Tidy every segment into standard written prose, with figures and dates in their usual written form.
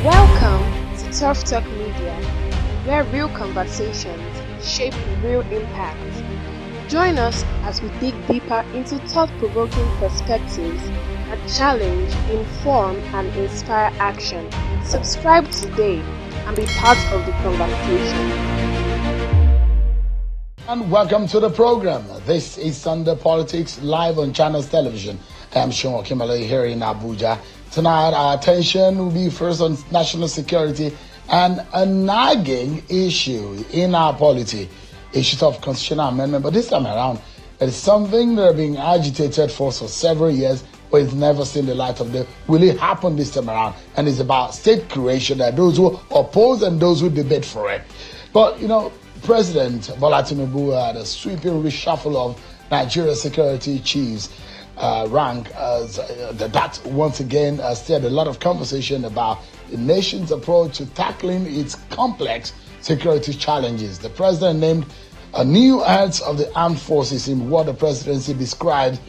Welcome to Tough Talk Media, where real conversations shape real impact. Join us as we dig deeper into thought-provoking perspectives that challenge, inform, and inspire action. Subscribe today and be part of the conversation. And welcome to the program. This is Sunday Politics live on Channels Television. I am Sean Kimberley here in Abuja. Tonight, our attention will be first on national security and a nagging issue in our polity, issues of constitutional amendment. But this time around, it is something that has been agitated for several years, but it's never seen the light of day. Will it happen this time around? And it's about state creation. There are those who oppose and those who debate for it. But, President Bola Tinubu had a sweeping reshuffle of Nigeria's security chiefs. Rank as that once again stirred a lot of conversation about the nation's approach to tackling its complex security challenges. The president named a new heads of the armed forces in what the presidency described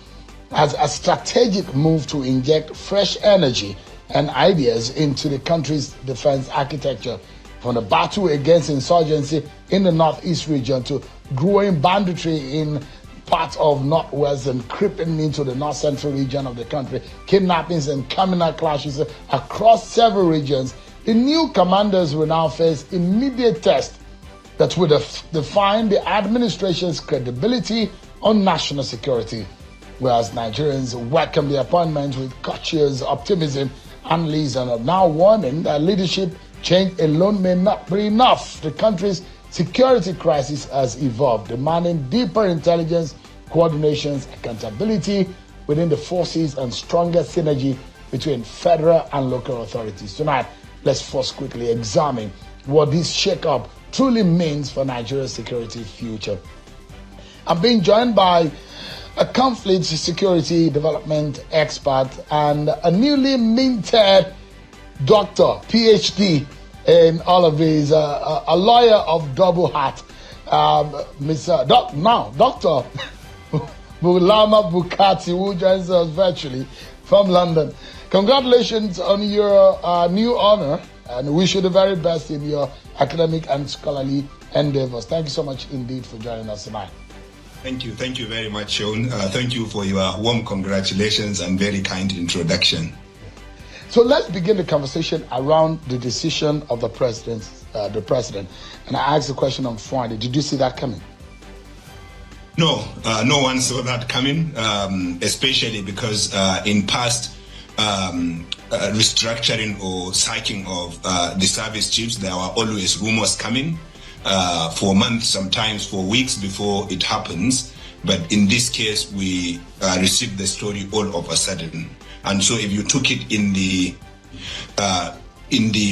as a strategic move to inject fresh energy and ideas into the country's defense architecture, from the battle against insurgency in the northeast region to growing banditry in parts of northwest and creeping into the north central region of the country, kidnappings and communal clashes across several regions. The new commanders will now face immediate tests that would define the administration's credibility on national security. Whereas Nigerians welcome the appointment with cautious optimism, analysts are now warning that leadership change alone may not be enough. The country's security crisis has evolved, demanding deeper intelligence, coordination, accountability within the forces, and stronger synergy between federal and local authorities. Tonight, let's first quickly examine what this shake-up truly means for Nigeria's security future. I'm being joined by a conflict security development expert and a newly minted doctor, PhD in all of these, a lawyer of double hat, Dr. Bulama Bukarti, who joins us virtually from London. Congratulations on your new honor, and wish you the very best in your academic and scholarly endeavors. Thank you so much indeed for joining us tonight. Thank you very much, Sean. Thank you for your warm congratulations and very kind introduction. So let's begin the conversation around the decision of the president. And I asked the question on Friday. Did you see that coming? No, no one saw that coming, especially because in past restructuring or sacking of the service chiefs, there were always rumors coming for months, sometimes for weeks before it happens. But in this case, we received the story all of a sudden. And so if you took it in the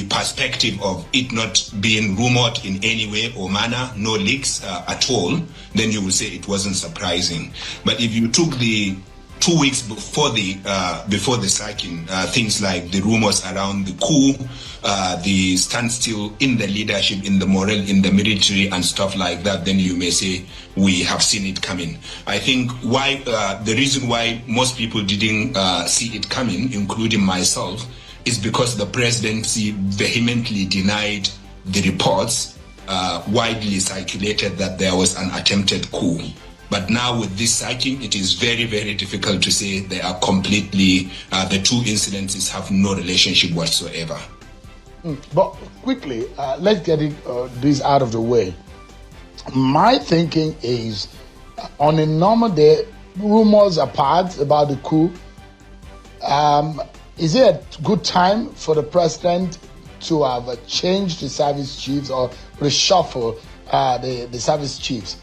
perspective of it not being rumored in any way or manner, no leaks at all, then you will say it wasn't surprising. But if you took the 2 weeks before the sacking, things like the rumors around the coup, the standstill in the leadership, in the morale, in the military and stuff like that, then you may say we have seen it coming. I think the reason why most people didn't see it coming, including myself, is because the presidency vehemently denied the reports widely circulated that there was an attempted coup. But now with this sacking, it is very, very difficult to say they are completely, the two incidences have no relationship whatsoever. But quickly, let's get this out of the way. My thinking is, on a normal day, rumors apart about the coup, is it a good time for the president to have changed the service chiefs or reshuffle the service chiefs?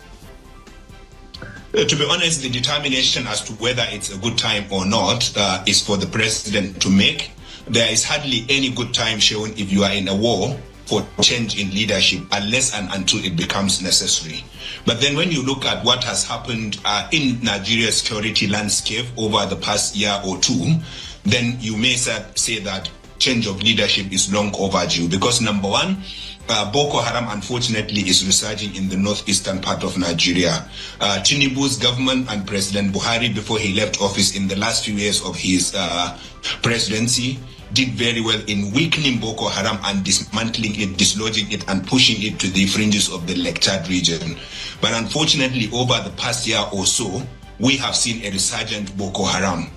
To be honest, the determination as to whether it's a good time or not is for the president to make. There is hardly any good time shown if you are in a war for change in leadership unless and until it becomes necessary. But then when you look at what has happened in Nigeria's security landscape over the past year or two, then you may say that change of leadership is long overdue because number one, Boko Haram, unfortunately, is resurging in the northeastern part of Nigeria. Tinubu's government and President Buhari, before he left office in the last few years of his presidency, did very well in weakening Boko Haram and dismantling it, dislodging it, and pushing it to the fringes of the Lake Chad region. But unfortunately, over the past year or so, we have seen a resurgent Boko Haram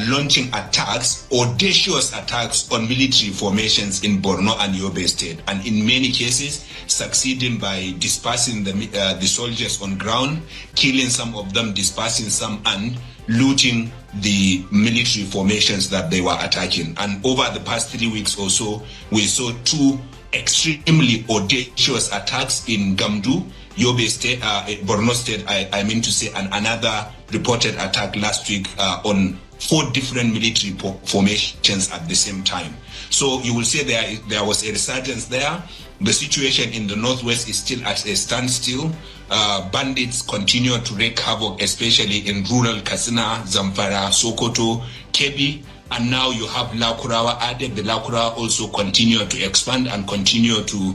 launching attacks, audacious attacks on military formations in Borno and Yobe State, and in many cases succeeding by dispersing the soldiers on ground, killing some of them, dispersing some, and looting the military formations that they were attacking. And over the past 3 weeks or so, we saw 2 extremely audacious attacks in Gamdu, Yobe State, Borno State, I mean to say, and another reported attack last week on 4 different military formations at the same time. So you will say there was a resurgence there. The situation in the northwest is still at a standstill. Bandits continue to wreak havoc, especially in rural Katsina, Zamfara, Sokoto, Kebbi, and now you have Lakurawa added. The Lakurawa also continue to expand and continue to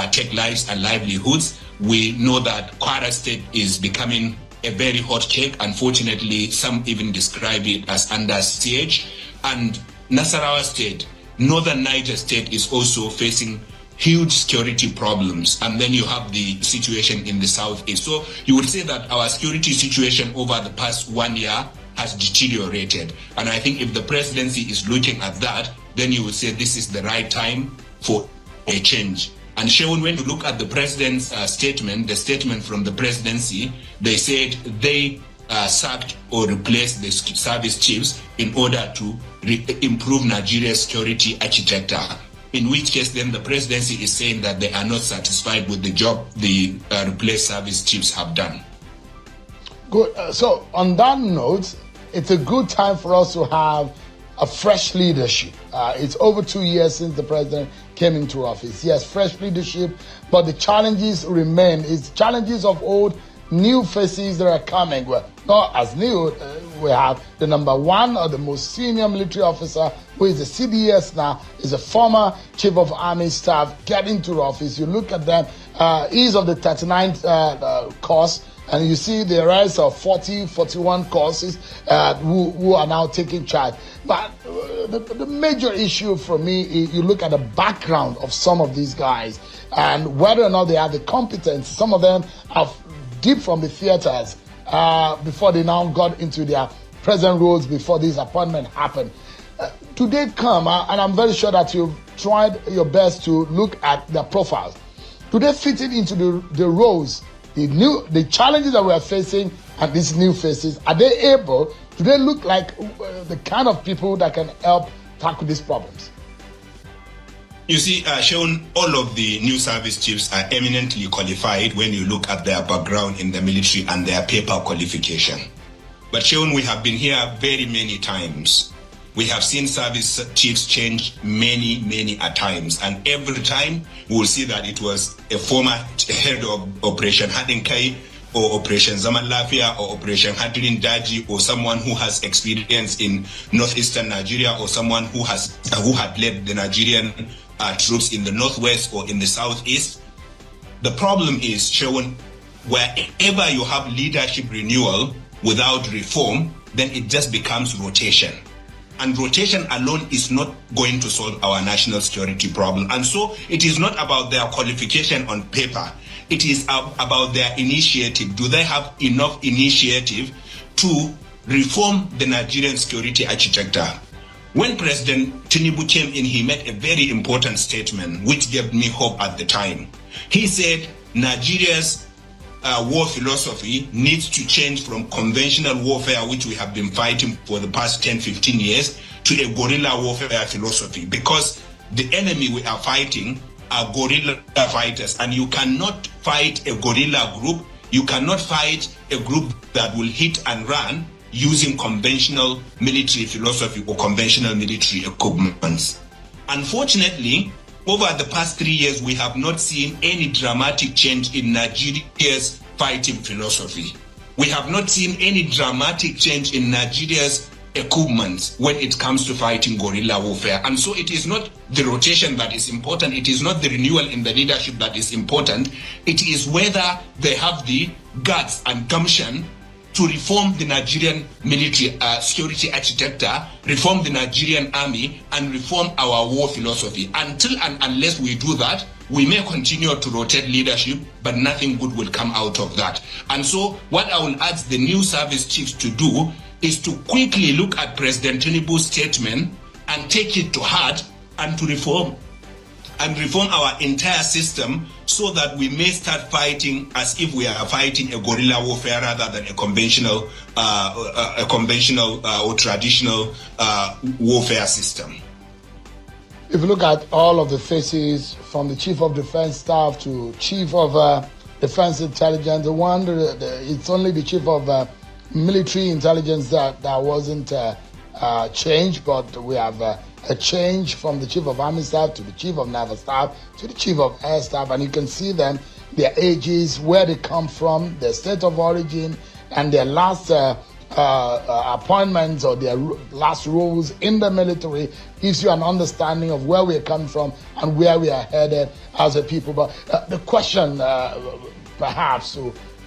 take lives and livelihoods. We know that Kwara State is becoming a very hot cake. Unfortunately, some even describe it as under siege. And Nasarawa State, northern Niger State, is also facing huge security problems. And then you have the situation in the southeast. So you would say that our security situation over the past 1 year has deteriorated. And I think if the presidency is looking at that, then you would say this is the right time for a change. And Shaun, when you look at the president's statement, the statement from the presidency, they said they sacked or replaced the service chiefs in order to improve Nigeria's security architecture. In which case, then the presidency is saying that they are not satisfied with the job the replaced service chiefs have done. Good. So on that note, it's a good time for us to have a fresh leadership. It's over 2 years since the president came into office. Yes, fresh leadership, but the challenges remain. It's challenges of old, new faces that are coming. Well, not as new. We have the number 1 or the most senior military officer, who is the CDS now, is a former chief of army staff, getting to office. You look at them, he's of the 39th course, and you see the rise of 41 courses who are now taking charge. But the major issue for me is you look at the background of some of these guys and whether or not they have the competence. Some of them are deep from the theaters before they now got into their present roles before this appointment happened. Today come, and I'm very sure that you've tried your best to look at their profiles. Do they fit it into the roles, the challenges that we are facing, and these new faces? Are they able? Do they look like the kind of people that can help tackle these problems? You see, Shaun, all of the new service chiefs are eminently qualified when you look at their background in the military and their paper qualification. But Shaun, we have been here very many times. We have seen service chiefs change many a times, and every time we will see that it was a former head of Operation Hadinkai or Operation Zaman Lafia or Operation Hadirin Daji, or someone who has experience in northeastern Nigeria, or someone who had led the Nigerian troops in the northwest or in the southeast. The problem is, Shaun, wherever you have leadership renewal without reform, then it just becomes rotation. And rotation alone is not going to solve our national security problem. And so it is not about their qualification on paper. It is about their initiative. Do they have enough initiative to reform the Nigerian security architecture? When President Tinubu came in, he made a very important statement which gave me hope at the time. He said Nigeria's war philosophy needs to change from conventional warfare, which we have been fighting for the past 10-15 years, to a guerrilla warfare philosophy, because the enemy we are fighting are guerrilla fighters, and you cannot fight a guerrilla group, you cannot fight a group that will hit and run using conventional military philosophy or conventional military equipment. Unfortunately, over the past 3 years, we have not seen any dramatic change in Nigeria's fighting philosophy. We have not seen any dramatic change in Nigeria's equipment when it comes to fighting guerrilla warfare. And so it is not the rotation that is important. It is not the renewal in the leadership that is important. It is whether they have the guts and gumption to reform the Nigerian military security architecture, reform the Nigerian army, and reform our war philosophy. Until and unless we do that, we may continue to rotate leadership, but nothing good will come out of that. And so what I will ask the new service chiefs to do is to quickly look at President Tinubu's statement and take it to heart and to reform our entire system, so that we may start fighting as if we are fighting a guerrilla warfare rather than a conventional or traditional warfare system. If you look at all of the faces, from the Chief of Defense Staff to Chief of Defense Intelligence, it's only the Chief of Military Intelligence that wasn't changed, but we have a change from the Chief of Army Staff to the Chief of Naval Staff to the Chief of Air Staff, and you can see them, their ages, where they come from, their state of origin, and their last appointments or their last roles in the military. Gives you an understanding of where we're coming from and where we are headed as a people. But the question, perhaps,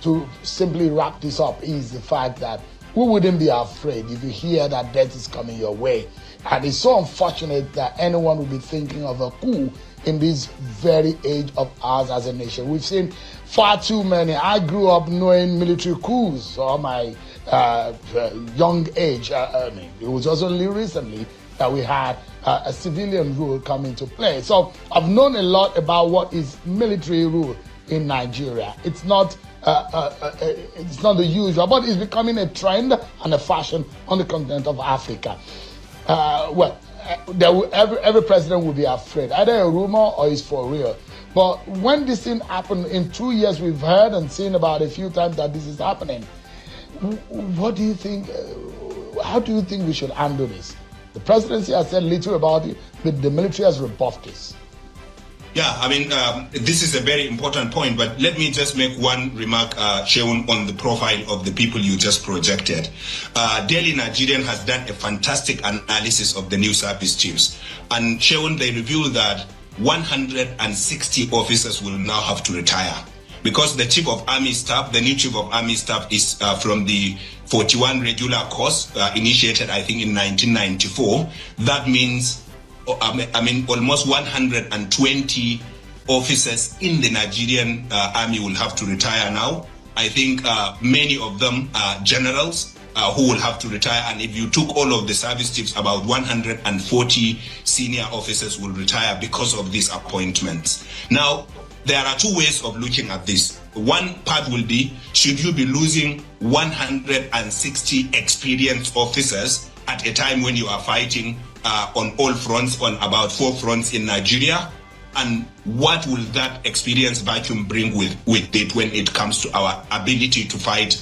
to simply wrap this up, is the fact that we wouldn't be afraid if you hear that death is coming your way. And it's so unfortunate that anyone would be thinking of a coup in this very age of ours as a nation. We've seen far too many. I grew up knowing military coups all my young age. It was just only recently that we had a civilian rule come into play. So I've known a lot about what is military rule in Nigeria. It's not the usual, but it's becoming a trend and a fashion on the continent of Africa. Every president will be afraid. Either a rumor or it's for real. But when this thing happened in 2 years, we've heard and seen about a few times that this is happening. What do you think? How do you think we should handle this? The presidency has said little about it, but the military has rebuffed this. Yeah, I mean, this is a very important point, but let me just make one remark, Sheun, on the profile of the people you just projected. Daily Nigerian has done a fantastic analysis of the new service chiefs. And Sheun, they revealed that 160 officers will now have to retire, because the Chief of Army Staff, the new Chief of Army Staff, is from the 41 regular course initiated, I think, in 1994. That means almost 120 officers in the Nigerian army will have to retire now. I think many of them are generals who will have to retire. And if you took all of the service chiefs, about 140 senior officers will retire because of these appointments. Now, there are two ways of looking at this. One part will be, should you be losing 160 experienced officers at a time when you are fighting on all fronts, on about 4 fronts in Nigeria? And what will that experience vacuum bring with it when it comes to our ability to fight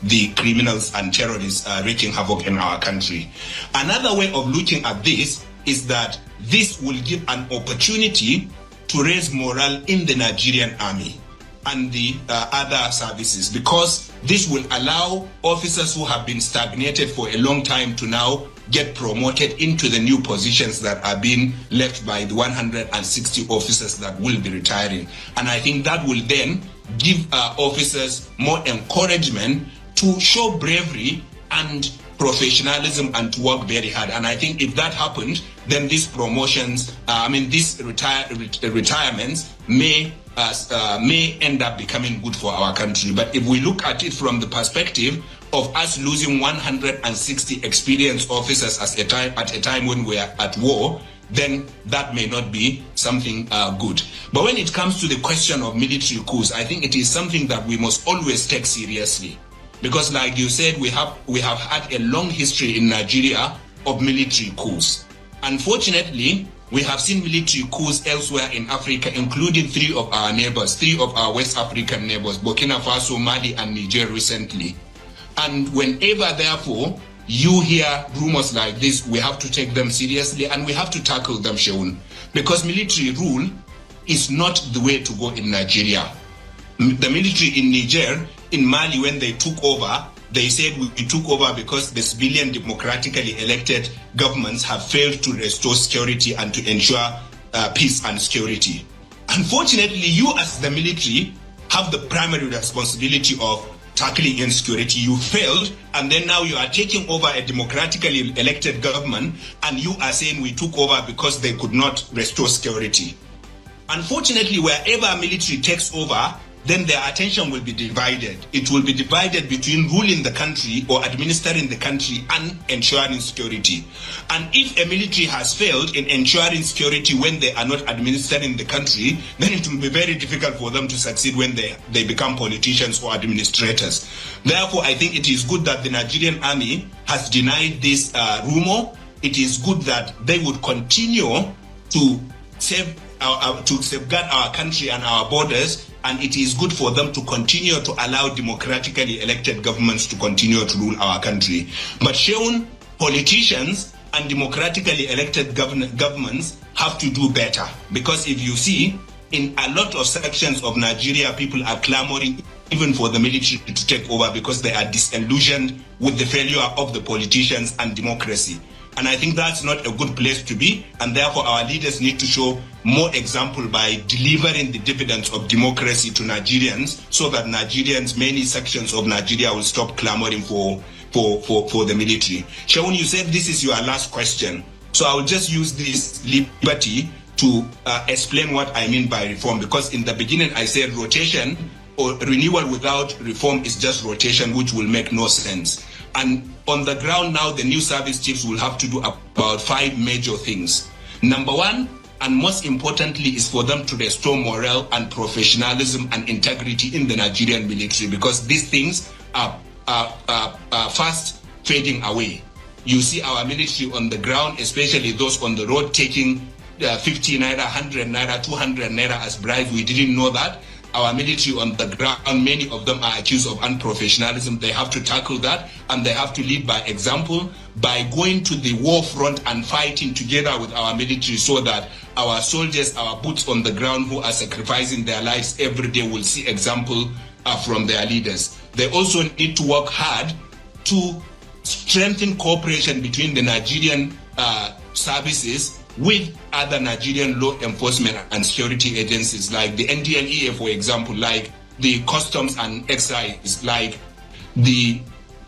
the criminals and terrorists wreaking havoc in our country? Another way of looking at this is that this will give an opportunity to raise morale in the Nigerian army and the other services, because this will allow officers who have been stagnated for a long time to now get promoted into the new positions that are being left by the 160 officers that will be retiring. And I think that will then give officers more encouragement to show bravery and professionalism and to work very hard. And I think if that happens, then these promotions, these retirements may end up becoming good for our country. But if we look at it from the perspective of us losing 160 experienced officers at a time when we are at war, then that may not be something good. But when it comes to the question of military coups, I think it is something that we must always take seriously. Because like you said, we have had a long history in Nigeria of military coups. Unfortunately, we have seen military coups elsewhere in Africa, including 3 of our neighbors, 3 of our West African neighbors, Burkina Faso, Mali, and Niger recently. And whenever, therefore, you hear rumors like this, we have to take them seriously and we have to tackle them, Sheun. Because military rule is not the way to go in Nigeria. The military in Niger, in Mali, when they took over, they said we took over because the civilian democratically elected governments have failed to restore security and to ensure peace and security. Unfortunately, you as the military have the primary responsibility of tackling insecurity. You failed, and then now you are taking over a democratically elected government, and you are saying we took over because they could not restore security. Unfortunately, wherever military takes over, then their attention will be divided. It will be divided between ruling the country or administering the country and ensuring security. And if a military has failed in ensuring security when they are not administering the country, then it will be very difficult for them to succeed when they become politicians or administrators. Therefore, I think it is good that the Nigerian army has denied this rumor. It is good that they would continue to safeguard our country and our borders, and it is good for them to continue to allow democratically elected governments to continue to rule our country. But Sheun, politicians and democratically elected governments have to do better, because if you see, in a lot of sections of Nigeria, people are clamoring even for the military to take over because they are disillusioned with the failure of the politicians and democracy. And I think that's not a good place to be, and therefore our leaders need to show more example by delivering the dividends of democracy to Nigerians, so that Nigerians, many sections of Nigeria, will stop clamoring for the military. Sheun, you said this is your last question, so I will just use this liberty to explain what I mean by reform, because in the beginning I said rotation or renewal without reform is just rotation, which will make no sense. And on the ground now, the new service chiefs will have to do about 5 major things. Number one, and most importantly, is for them to restore morale and professionalism and integrity in the Nigerian military, because these things are fast fading away. You see our military on the ground, especially those on the road, taking 50 naira, 100 naira, 200 naira as bribe. We didn't know that. Our military on the ground, many of them are accused of unprofessionalism. They have to tackle that, and they have to lead by example by going to the war front and fighting together with our military, so that our soldiers, our boots on the ground who are sacrificing their lives every day will see example from their leaders. They also need to work hard to strengthen cooperation between the Nigerian services with other Nigerian law enforcement and security agencies, like the NDLEA, for example, like the Customs and Excise, like the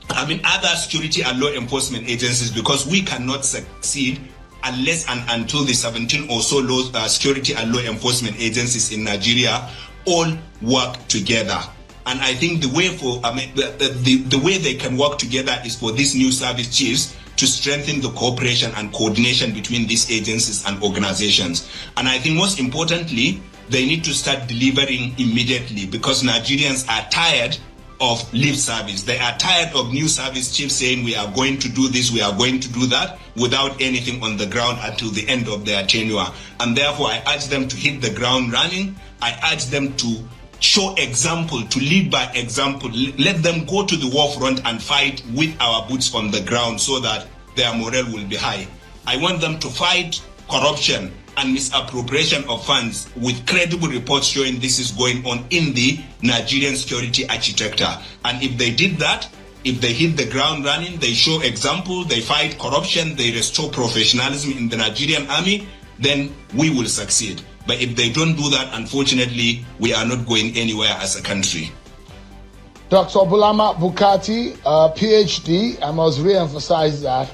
other security and law enforcement agencies, because we cannot succeed unless and until the 17 or so security and law enforcement agencies in Nigeria all work together. And I think the way the way they can work together is for these new service chiefs to strengthen the cooperation and coordination between these agencies and organizations. And I think most importantly, they need to start delivering immediately, because Nigerians are tired of lip service. They are tired of new service chiefs saying we are going to do this, we are going to do that, without anything on the ground until the end of their tenure. And therefore, I urge them to hit the ground running. I urge them to show example, to lead by example. Let them go to the war front and fight with our boots on the ground, so that their morale will be high. I want them to fight corruption and misappropriation of funds with credible reports showing this is going on in the Nigerian security architecture. And if they did that, if they hit the ground running, they show example, they fight corruption, they restore professionalism in the Nigerian army, then we will succeed. But if they don't do that, unfortunately, we are not going anywhere as a country. Dr. Bulama Bukarti, PhD, I must re-emphasize that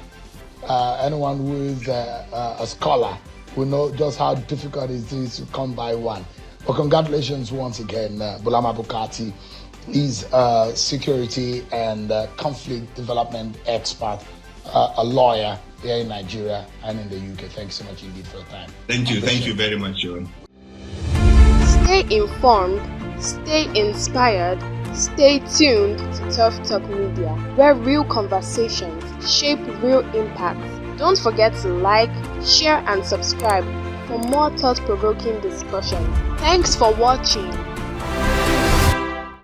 anyone who is a scholar will know just how difficult it is to come by one. But congratulations once again, Bulama Bukarti. He's a security and conflict development expert, a lawyer here in Nigeria and in the UK. Thanks so much indeed for your time. Thank you. Thank you very much, John. Stay informed, stay inspired, stay tuned to Tough Talk Media, where real conversations shape real impact. Don't forget to like, share, and subscribe for more thought-provoking discussions. Thanks for watching.